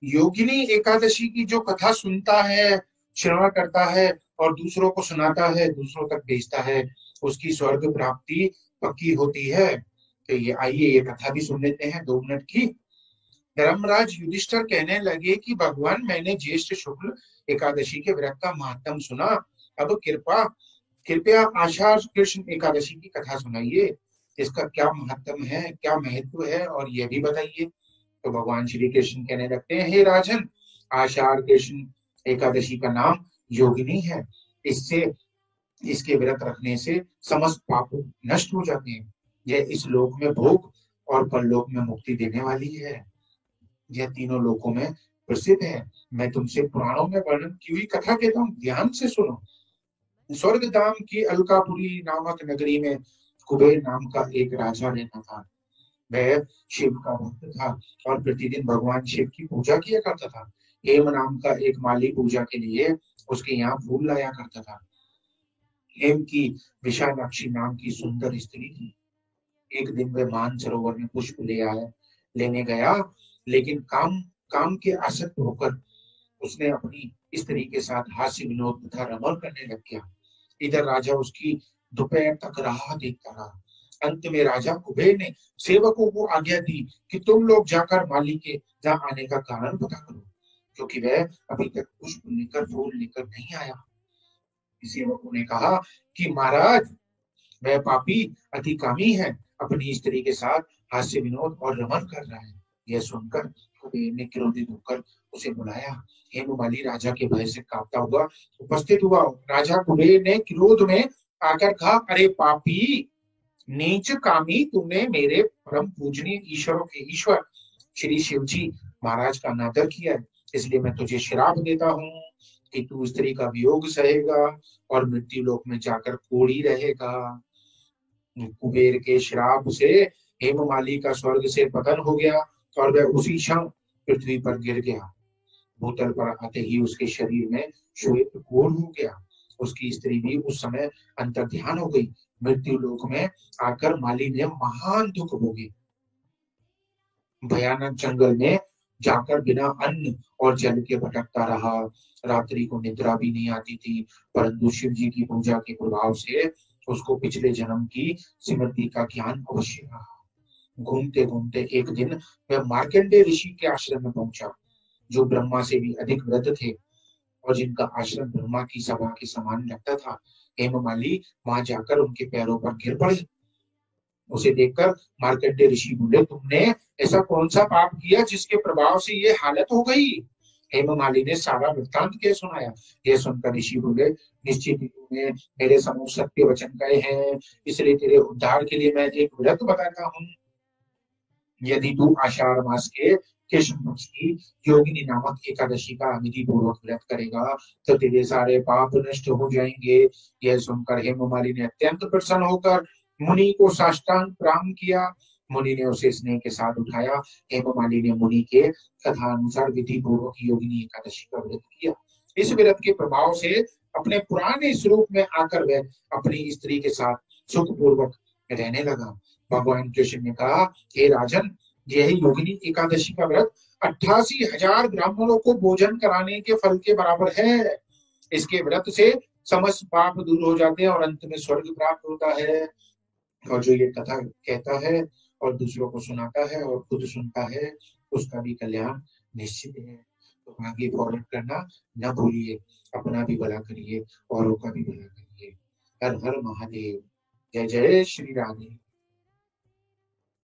योगिनी एकादशी की जो कथा सुनता है, श्रवण करता है और दूसरों को सुनाता है, दूसरों तक भेजता है, उसकी स्वर्ग प्राप्ति पक्की होती है। तो ये आइए ये कथा भी सुन लेते हैं 2 मिनट की। धर्मराज युधिष्ठिर कहने लगे कि भगवान, मैंने ज्येष्ठ शुक्ल एकादशी के व्रत का महात्म सुना। अब कृपा कृपया आषाढ़ कृष्ण एकादशी की कथा सुनाइए। इसका क्या महत्व है, क्या महत्व है, और यह भी बताइए। तो भगवान श्री कृष्ण कहने लगते हैं, हे राजन, आषाढ़ कृष्ण एकादशी का नाम योगिनी है। इससे इसके व्रत रखने से समस्त पाप नष्ट हो जाते हैं। यह इस लोक में भोग और परलोक में मुक्ति देने वाली है। यह तीनों लोकों में प्रसिद्ध है। मैं तुमसे पुराणों में वर्णन की हुई कथा कहता हूँ, ध्यान से सुनो। स्वर्गधाम की अलकापुरी नामक नगरी में कुबेर नाम का एक राजा रहता था। वह शिव का भक्त था और प्रतिदिन भगवान शिव की पूजा किया करता था। हेम नाम का एक माली पूजा के लिए उसके यहाँ फूल लाया करता था। हेम की विशालाक्षी नाम की सुंदर स्त्री थी। एक दिन वह मानसरोवर में पुष्प लेने गया, लेकिन काम काम के आसक्त होकर उसने अपनी स्त्री के साथ हास्य विनोद तथा रमण करने लग गया। इधर राजा उसकी दोपहर तक राह देखता रहा। अंत में राजा कुबेर ने सेवकों को आज्ञा दी कि तुम लोग जाकर माली के यहाँ आने का कारण पता करो, क्योंकि वह अभी तक पुष्प लेकर फूल लेकर नहीं आया। सेवकों ने कहा कि महाराज, वह पापी अतिकामी है, अपनी स्त्री के साथ हास्य विनोद और रमन कर रहा है। यह सुनकर कुबेर ने क्रोधित होकर उसे बुलाया। हेममाली राजा के भय से कांपता हुआ उपस्थित हुआ। राजा कुबेर ने क्रोध में आकर कहा, अरे पापी, नीच कामी, तुमने मेरे परम पूजनीय ईश्वरों के ईश्वर श्री शिव जी महाराज का अनादर किया है, इसलिए मैं तुझे श्राप देता हूँ कि तू स्त्री का वियोग सहेगा और मृत्यु लोक में जाकर कोढ़ी रहेगा। कुबेर के श्राप से हेममाली का स्वर्ग से पतन हो गया और वह उसी क्षण पृथ्वी पर गिर गया। भूतल पर आते ही उसके शरीर में श्वेत कोढ़ हो गया। उसकी स्त्री भी उस समय अंतर्ध्यान हो गई। मृत्यु लोक में आकर माली ने महान दुख भोगे। भयानक जंगल में जाकर बिना अन्न और जल के भटकता रहा। रात्रि को निद्रा भी नहीं आती थी, परंतु शिव जी की पूजा के प्रभाव से उसको पिछले जन्म की स्मृति का ज्ञान अवश्य रहा। घूमते घूमते एक दिन वह मार्कंडेय ऋषि के आश्रम में पहुंचा, जो ब्रह्मा से भी अधिक वृद्ध थे और जिनका आश्रम ब्रह्मा की सभा के समान लगता था। हेममाली वहां जाकर उनके पैरों पर गिर पड़ी। उसे देखकर मार्कंडेय ऋषि बोले, तुमने ऐसा कौन सा पाप किया जिसके प्रभाव से ये हालत हो गई। हेममाली ने सारा वृत्तांत के सुनाया। यह सुनकर ऋषि बोले, निश्चित ही तूने मेरे समूह सत्य वचन कहे हैं, इसलिए तेरे उद्धार के लिए मैं एक व्रत बताता हूँ। यदि तू आषाढ़ मास के कृष्ण पक्ष की योगिनी नामक एकादशी का विधि पूर्वक व्रत करेगा तो तेरे सारे पाप नष्ट हो जाएंगे। यह सुनकर हेममाली ने अत्यंत प्रसन्न होकर मुनि को साष्टांग प्रणाम किया। मुनि ने उसे स्नेह के साथ उठाया। हेममाली ने मुनि के कथा अनुसार विधि पूर्वक योगिनी एकादशी का व्रत किया। इस व्रत के प्रभाव से अपने पुराने स्वरूप में आकर वह अपनी स्त्री के साथ सुख पूर्वक रहने लगा। भगवान कृष्ण ने कहा, हे राजन, यही योगिनी एकादशी का व्रत 88,000 ब्राह्मणों को भोजन कराने के फल के बराबर है। इसके व्रत से समस्त पाप दूर हो जाते हैं और अंत में स्वर्ग प्राप्त होता है। और जो ये कथा कहता है और दूसरों को सुनाता है और खुद सुनता है, उसका भी कल्याण निश्चित है। तो आगे फॉरवर्ड करना न भूलिए। अपना भी भला करिए, औरों का भी भला करिए। हर हर महादेव। जय जय श्री राधे।